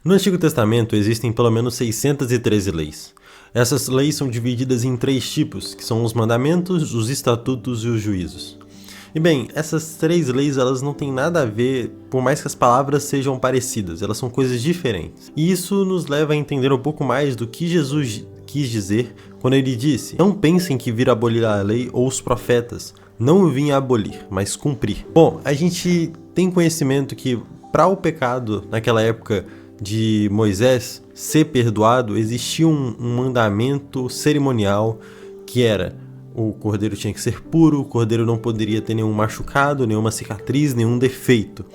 No Antigo Testamento existem pelo menos 613 leis. Essas leis são divididas em 3 tipos, que são os mandamentos, os estatutos e os juízos. E bem, essas 3 leis elas não têm nada a ver, por mais que as palavras sejam parecidas, elas são coisas diferentes. E isso nos leva a entender um pouco mais do que Jesus quis dizer quando ele disse: "Não pensem que vir abolir a lei ou os profetas, não vim abolir, mas cumprir." Bom, a gente tem conhecimento que para o pecado naquela época de Moisés ser perdoado, existia um mandamento cerimonial que era: o cordeiro tinha que ser puro, o cordeiro não poderia ter nenhum machucado, nenhuma cicatriz, nenhum defeito.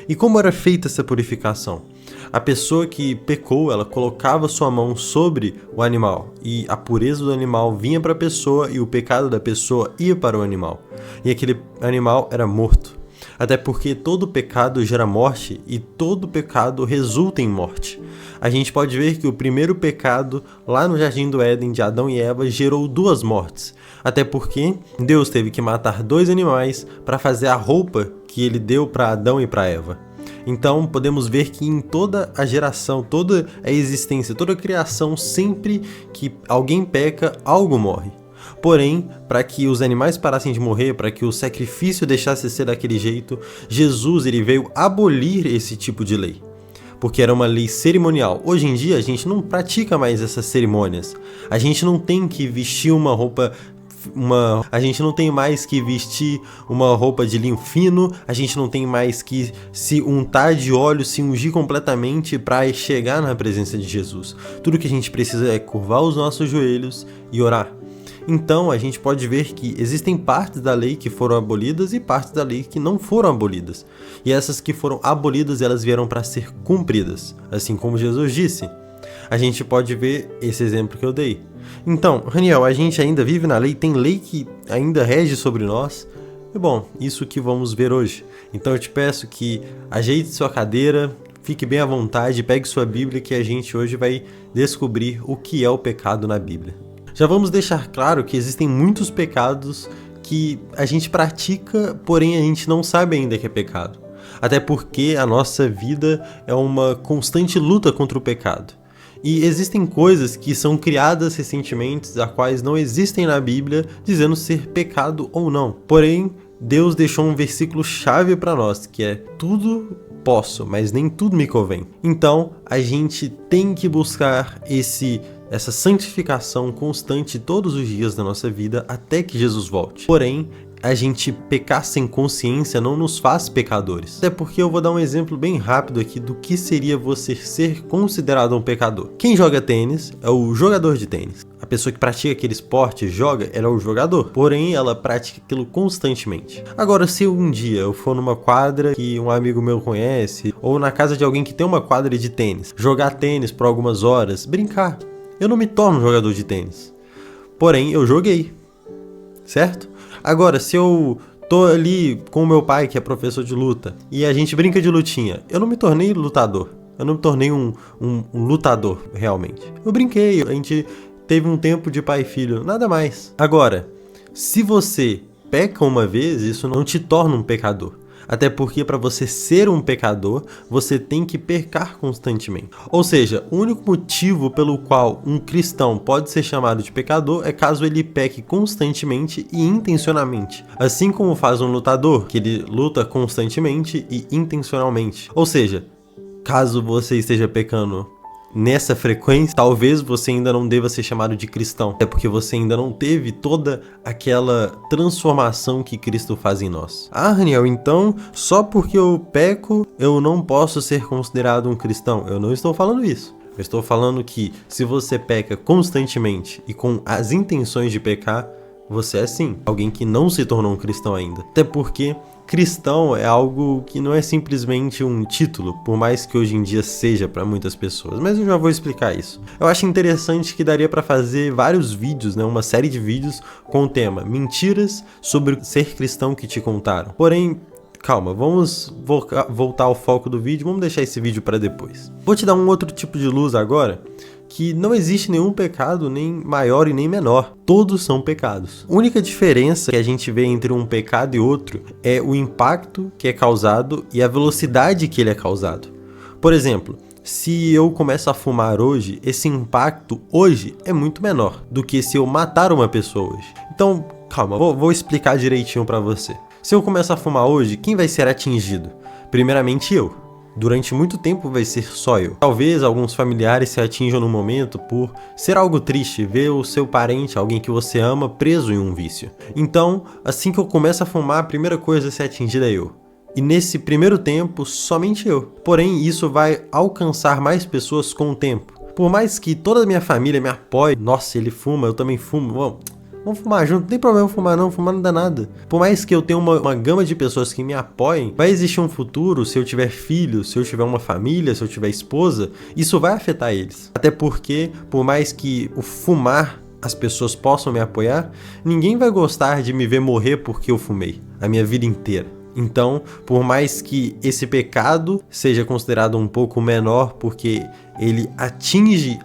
E como era feita essa purificação? A pessoa que pecou, ela colocava sua mão sobre o animal e a pureza do animal vinha para a pessoa e o pecado da pessoa ia para o animal. E aquele animal era morto. Até porque todo pecado gera morte e todo pecado resulta em morte. A gente pode ver que o primeiro pecado lá no Jardim do Éden de Adão e Eva gerou 2 mortes. Até porque Deus teve que matar 2 animais para fazer a roupa que ele deu para Adão e para Eva. Então podemos ver que em toda a geração, toda a existência, toda a criação, sempre que alguém peca, algo morre. Porém, para que os animais parassem de morrer, para que o sacrifício deixasse de ser daquele jeito, Jesus ele veio abolir esse tipo de lei. Porque era uma lei cerimonial. Hoje em dia a gente não pratica mais essas cerimônias. A gente não tem que vestir a gente não tem mais que vestir uma roupa de linho fino, a gente não tem mais que se untar de óleo, se ungir completamente para chegar na presença de Jesus. Tudo que a gente precisa é curvar os nossos joelhos e orar. Então a gente pode ver que existem partes da lei que foram abolidas e partes da lei que não foram abolidas. E essas que foram abolidas, elas vieram para ser cumpridas, assim como Jesus disse. A gente pode ver esse exemplo que eu dei. Então, Raniel, a gente ainda vive na lei, tem lei que ainda rege sobre nós. E bom, isso que vamos ver hoje. Então eu te peço que ajeite sua cadeira, fique bem à vontade, pegue sua Bíblia que a gente hoje vai descobrir o que é o pecado na Bíblia. Já vamos deixar claro que existem muitos pecados que a gente pratica, porém a gente não sabe ainda que é pecado. Até porque a nossa vida é uma constante luta contra o pecado. E existem coisas que são criadas recentemente, as quais não existem na Bíblia, dizendo ser pecado ou não. Porém, Deus deixou um versículo chave para nós, que é: tudo posso, mas nem tudo me convém. Então, a gente tem que buscar essa santificação constante todos os dias da nossa vida até que Jesus volte. Porém, a gente pecar sem consciência não nos faz pecadores. Até porque eu vou dar um exemplo bem rápido aqui do que seria você ser considerado um pecador. Quem joga tênis é o jogador de tênis. A pessoa que pratica aquele esporte, joga, ela é o jogador. Porém, ela pratica aquilo constantemente. Agora, se um dia eu for numa quadra que um amigo meu conhece, ou na casa de alguém que tem uma quadra de tênis, jogar tênis por algumas horas, brincar, eu não me torno um jogador de tênis. Porém, eu joguei. Certo? Agora, se eu tô ali com o meu pai, que é professor de luta, e a gente brinca de lutinha, eu não me tornei lutador. Eu não me tornei um lutador, realmente. Eu brinquei, a gente teve um tempo de pai e filho, nada mais. Agora, se você peca uma vez, isso não te torna um pecador. Até porque para você ser um pecador, você tem que pecar constantemente. Ou seja, o único motivo pelo qual um cristão pode ser chamado de pecador é caso ele peque constantemente e intencionalmente. Assim como faz um lutador, que ele luta constantemente e intencionalmente. Ou seja, caso você esteja pecando nessa frequência, talvez você ainda não deva ser chamado de cristão. É porque você ainda não teve toda aquela transformação que Cristo faz em nós. Ah, Raniel, então só porque eu peco, eu não posso ser considerado um cristão? Eu não estou falando isso. Eu estou falando que se você peca constantemente e com as intenções de pecar, você é sim alguém que não se tornou um cristão ainda. Até porque cristão é algo que não é simplesmente um título, por mais que hoje em dia seja para muitas pessoas, mas eu já vou explicar isso. Eu acho interessante que daria para fazer vários vídeos, uma série de vídeos com o tema mentiras sobre ser cristão que te contaram. Porém, calma, vamos voltar ao foco do vídeo, vamos deixar esse vídeo para depois. Vou te dar um outro tipo de luz agora, que não existe nenhum pecado nem maior e nem menor. Todos são pecados. A única diferença que a gente vê entre um pecado e outro é o impacto que é causado e a velocidade que ele é causado. Por exemplo, se eu começo a fumar hoje, esse impacto hoje é muito menor do que se eu matar uma pessoa hoje. Então, calma, vou explicar direitinho pra você. Se eu começar a fumar hoje, quem vai ser atingido? Primeiramente eu. Durante muito tempo vai ser só eu. Talvez alguns familiares se atinjam no momento por ser algo triste ver o seu parente, alguém que você ama, preso em um vício. Então, assim que eu começo a fumar, a primeira coisa a ser atingida é eu. E nesse primeiro tempo, somente eu. Porém, isso vai alcançar mais pessoas com o tempo. Por mais que toda a minha família me apoie, nossa, ele fuma, eu também fumo, vamos fumar junto, não tem problema fumar não dá nada. Por mais que eu tenha uma gama de pessoas que me apoiem, vai existir um futuro, se eu tiver filhos, se eu tiver uma família, se eu tiver esposa, isso vai afetar eles. Até porque, por mais que o fumar as pessoas possam me apoiar, ninguém vai gostar de me ver morrer porque eu fumei, a minha vida inteira. Então, por mais que esse pecado seja considerado um pouco menor porque ele atinge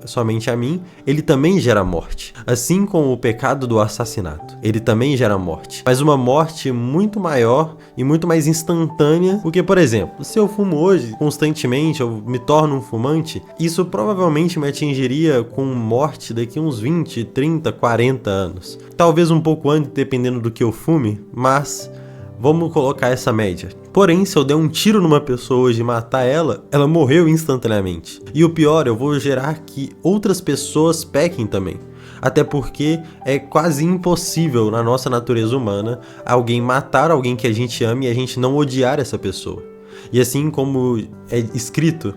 somente a mim, ele também gera morte. Assim como o pecado do assassinato, ele também gera morte. Mas uma morte muito maior e muito mais instantânea, porque, por exemplo, se eu fumo hoje constantemente, eu me torno um fumante, isso provavelmente me atingiria com morte daqui uns 20, 30, 40 anos. Talvez um pouco antes, dependendo do que eu fume, mas vamos colocar essa média. Porém, se eu der um tiro numa pessoa hoje e matar ela, ela morreu instantaneamente. E o pior, eu vou gerar que outras pessoas pequem também. Até porque é quase impossível na nossa natureza humana alguém matar alguém que a gente ama e a gente não odiar essa pessoa. E assim como é escrito,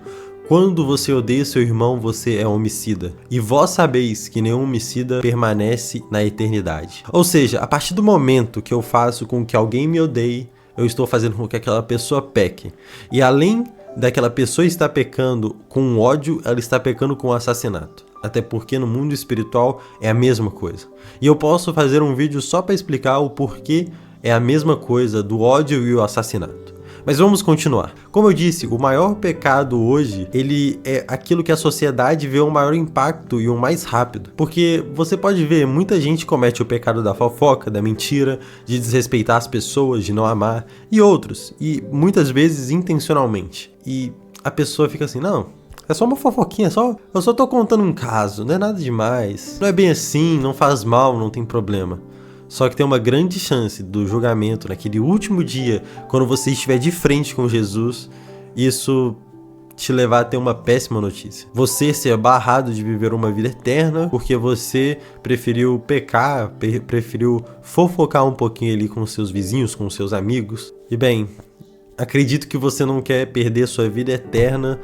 quando você odeia seu irmão, você é homicida. E vós sabeis que nenhum homicida permanece na eternidade. Ou seja, a partir do momento que eu faço com que alguém me odeie, eu estou fazendo com que aquela pessoa peque. E além daquela pessoa estar pecando com ódio, ela está pecando com assassinato. Até porque no mundo espiritual é a mesma coisa. E eu posso fazer um vídeo só para explicar o porquê é a mesma coisa do ódio e o assassinato. Mas vamos continuar. Como eu disse, o maior pecado hoje, ele é aquilo que a sociedade vê o maior impacto e o mais rápido. Porque você pode ver, muita gente comete o pecado da fofoca, da mentira, de desrespeitar as pessoas, de não amar, e outros. E muitas vezes intencionalmente. E a pessoa fica assim, não, é só uma fofoquinha, eu só tô contando um caso, não é nada demais. Não é bem assim, não faz mal, não tem problema. Só que tem uma grande chance do julgamento, naquele último dia, quando você estiver de frente com Jesus, isso te levar a ter uma péssima notícia. Você ser barrado de viver uma vida eterna porque você preferiu pecar, preferiu fofocar um pouquinho ali com seus vizinhos, com seus amigos. E bem, acredito que você não quer perder sua vida eterna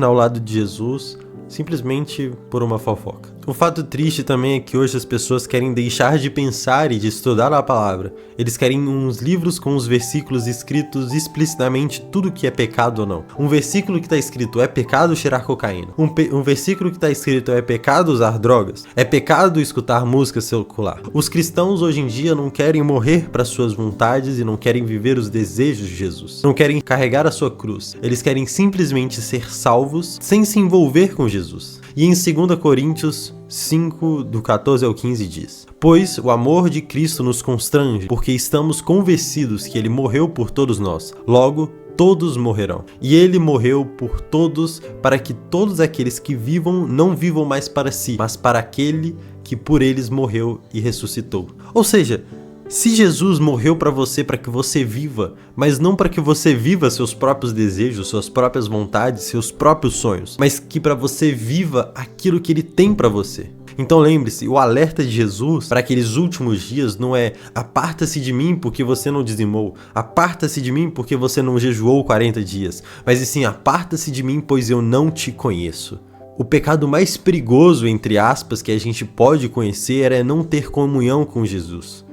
ao lado de Jesus, simplesmente por uma fofoca. O fato triste também é que hoje as pessoas querem deixar de pensar e de estudar a palavra. Eles querem uns livros com os versículos escritos explicitamente tudo que é pecado ou não. Um versículo que está escrito é pecado cheirar cocaína. Um versículo que está escrito é pecado usar drogas. É pecado escutar música secular. Os cristãos hoje em dia não querem morrer para suas vontades e não querem viver os desejos de Jesus. Não querem carregar a sua cruz. Eles querem simplesmente ser salvos sem se envolver com Jesus. E em 2 Coríntios 5, do 14 ao 15 diz: Pois o amor de Cristo nos constrange, porque estamos convencidos que Ele morreu por todos nós. Logo, todos morrerão. E Ele morreu por todos, para que todos aqueles que vivam não vivam mais para si, mas para aquele que por eles morreu e ressuscitou. Ou seja, se Jesus morreu para que você viva, mas não para que você viva seus próprios desejos, suas próprias vontades, seus próprios sonhos, mas que para você viva aquilo que Ele tem para você. Então lembre-se, o alerta de Jesus para aqueles últimos dias não é aparta-se de mim porque você não dizimou, aparta-se de mim porque você não jejuou 40 dias, mas e sim, aparta-se de mim pois eu não te conheço. O pecado mais perigoso, entre aspas, que a gente pode conhecer é não ter comunhão com Jesus.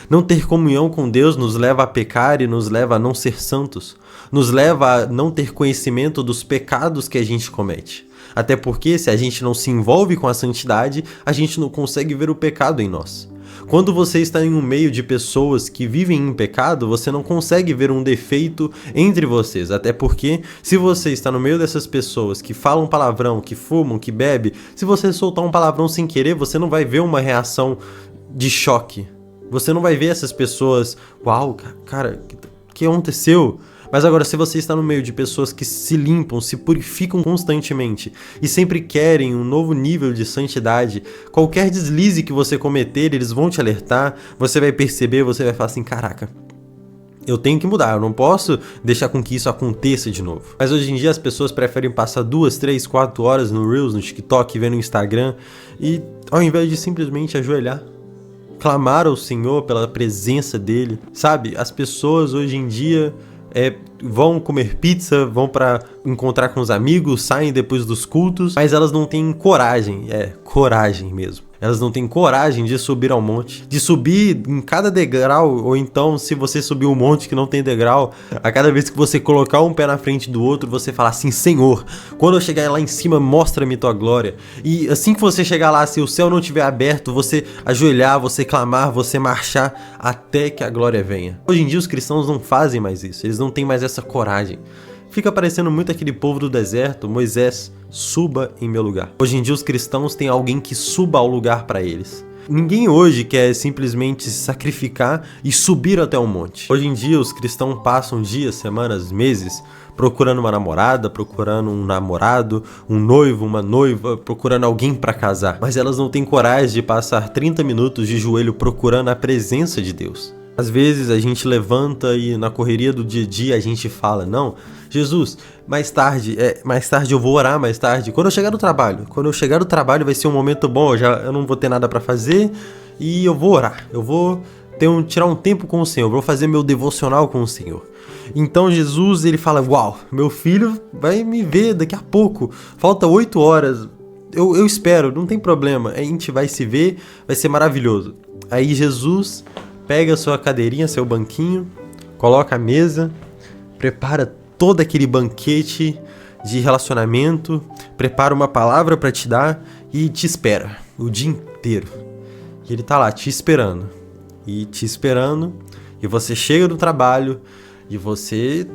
Não ter comunhão com Deus nos leva a pecar e nos leva a não ser santos. Nos leva a não ter conhecimento dos pecados que a gente comete. Até porque, se a gente não se envolve com a santidade, a gente não consegue ver o pecado em nós. Quando você está em um meio de pessoas que vivem em pecado, você não consegue ver um defeito entre vocês. Até porque, se você está no meio dessas pessoas que falam palavrão, que fumam, que bebem, se você soltar um palavrão sem querer, você não vai ver uma reação de choque. Você não vai ver essas pessoas, uau, cara, o que aconteceu? Mas agora, se você está no meio de pessoas que se limpam, se purificam constantemente e sempre querem um novo nível de santidade, qualquer deslize que você cometer, eles vão te alertar, você vai perceber, você vai falar assim, caraca, eu tenho que mudar, eu não posso deixar com que isso aconteça de novo. Mas hoje em dia as pessoas preferem passar 2, 3, 4 horas no Reels, no TikTok, vendo no Instagram, e ao invés de simplesmente ajoelhar, clamar ao Senhor pela presença dele, sabe? As pessoas hoje em dia vão comer pizza, vão para encontrar com os amigos, saem depois dos cultos, mas elas não têm coragem, coragem mesmo. Elas não têm coragem de subir ao monte, de subir em cada degrau, ou então, se você subir um monte que não tem degrau, a cada vez que você colocar um pé na frente do outro, você fala assim, Senhor, quando eu chegar lá em cima, mostra-me tua glória. E assim que você chegar lá, se o céu não estiver aberto, você ajoelhar, você clamar, você marchar, até que a glória venha. Hoje em dia os cristãos não fazem mais isso, eles não têm mais essa coragem. Fica parecendo muito aquele povo do deserto, Moisés, suba em meu lugar. Hoje em dia os cristãos têm alguém que suba ao lugar para eles. Ninguém hoje quer simplesmente se sacrificar e subir até um monte. Hoje em dia os cristãos passam dias, semanas, meses procurando uma namorada, procurando um namorado, um noivo, uma noiva, procurando alguém para casar. Mas elas não têm coragem de passar 30 minutos de joelho procurando a presença de Deus. Às vezes a gente levanta e na correria do dia a dia a gente fala, não, Jesus, mais tarde eu vou orar mais tarde, quando eu chegar do trabalho vai ser um momento bom, eu não vou ter nada pra fazer e eu vou orar, eu vou tirar um tempo com o Senhor, eu vou fazer meu devocional com o Senhor. Então Jesus, ele fala, uau, meu filho vai me ver daqui a pouco, falta 8 horas, eu espero, não tem problema, a gente vai se ver, vai ser maravilhoso. Aí Jesus pega sua cadeirinha, seu banquinho, coloca a mesa, prepara todo aquele banquete de relacionamento, prepara uma palavra para te dar e te espera o dia inteiro. E ele tá lá te esperando, e você chega do trabalho e você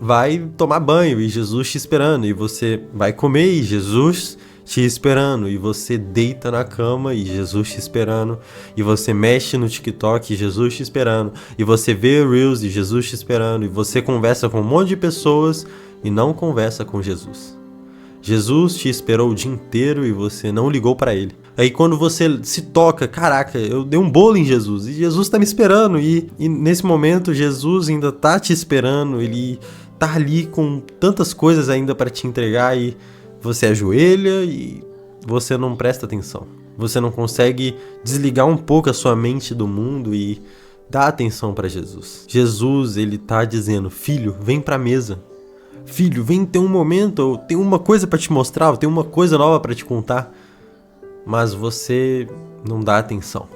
vai tomar banho e Jesus te esperando, e você vai comer e Jesus te esperando, e você deita na cama e Jesus te esperando, e você mexe no TikTok e Jesus te esperando, e você vê Reels e Jesus te esperando, e você conversa com um monte de pessoas e não conversa com Jesus. Jesus te esperou o dia inteiro e você não ligou para ele. Aí quando você se toca, caraca, eu dei um bolo em Jesus e Jesus tá me esperando, e nesse momento Jesus ainda tá te esperando, ele tá ali com tantas coisas ainda para te entregar, e você ajoelha e você não presta atenção. Você não consegue desligar um pouco a sua mente do mundo e dar atenção para Jesus. Jesus, ele tá dizendo, filho, vem pra mesa. Filho, vem ter um momento, eu tenho uma coisa para te mostrar, eu tenho uma coisa nova para te contar. Mas você não dá atenção.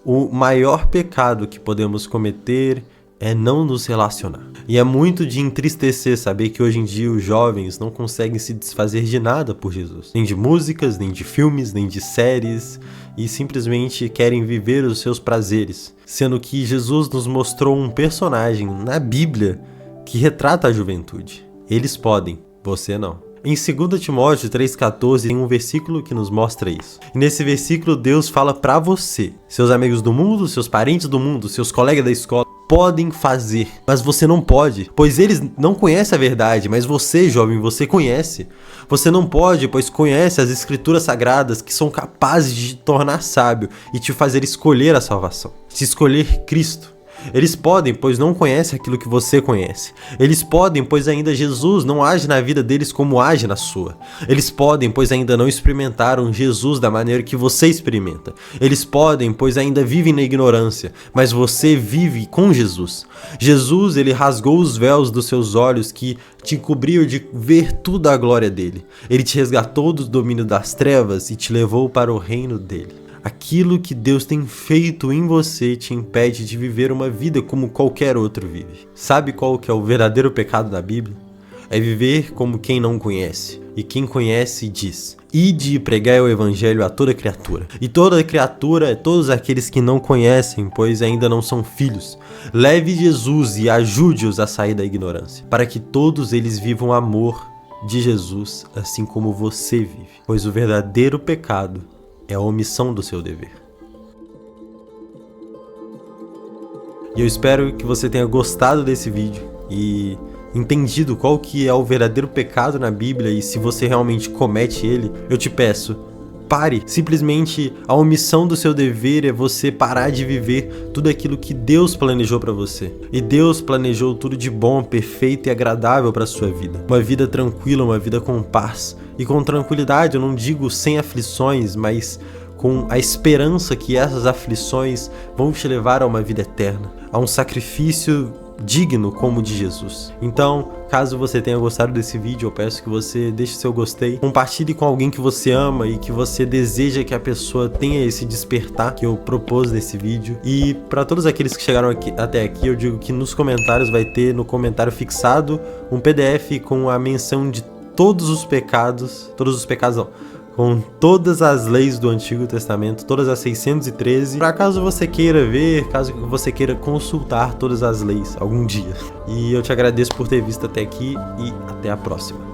O maior pecado que podemos cometer é não nos relacionar. E é muito de entristecer saber que hoje em dia os jovens não conseguem se desfazer de nada por Jesus. Nem de músicas, nem de filmes, nem de séries, e simplesmente querem viver os seus prazeres. Sendo que Jesus nos mostrou um personagem na Bíblia que retrata a juventude. Eles podem, você não. Em 2 Timóteo 3,14 tem um versículo que nos mostra isso. E nesse versículo Deus fala pra você, seus amigos do mundo, seus parentes do mundo, seus colegas da escola, podem fazer, mas você não pode, pois eles não conhecem a verdade, mas você, jovem, você conhece. Você não pode, pois conhece as escrituras sagradas que são capazes de te tornar sábio e te fazer escolher a salvação, te escolher Cristo. Eles podem, pois não conhecem aquilo que você conhece. Eles podem, pois ainda Jesus não age na vida deles como age na sua. Eles podem, pois ainda não experimentaram Jesus da maneira que você experimenta. Eles podem, pois ainda vivem na ignorância, mas você vive com Jesus. Jesus, ele rasgou os véus dos seus olhos que te encobriam de ver tudo a glória dele. Ele te resgatou do domínio das trevas e te levou para o reino dele. Aquilo que Deus tem feito em você te impede de viver uma vida como qualquer outro vive. Sabe qual que é o verdadeiro pecado da Bíblia? É viver como quem não conhece. E quem conhece diz, ide e pregai o evangelho a toda criatura. E toda criatura é todos aqueles que não conhecem, pois ainda não são filhos. Leve Jesus e ajude-os a sair da ignorância, para que todos eles vivam o amor de Jesus, assim como você vive. Pois o verdadeiro pecado é a omissão do seu dever. E eu espero que você tenha gostado desse vídeo e entendido qual que é o verdadeiro pecado na Bíblia e se você realmente comete ele, eu te peço, pare. Simplesmente a omissão do seu dever é você parar de viver tudo aquilo que Deus planejou para você. E Deus planejou tudo de bom, perfeito e agradável para sua vida. Uma vida tranquila, uma vida com paz. E com tranquilidade, eu não digo sem aflições, mas com a esperança que essas aflições vão te levar a uma vida eterna, a um sacrifício digno como o de Jesus. Então, caso você tenha gostado desse vídeo, eu peço que você deixe seu gostei, compartilhe com alguém que você ama e que você deseja que a pessoa tenha esse despertar que eu propus nesse vídeo. E para todos aqueles que chegaram até aqui, eu digo que nos comentários vai ter no comentário fixado um PDF com a menção de todos os pecados não, com todas as leis do Antigo Testamento, todas as 613, para caso você queira ver, caso você queira consultar todas as leis algum dia. E eu te agradeço por ter visto até aqui e até a próxima.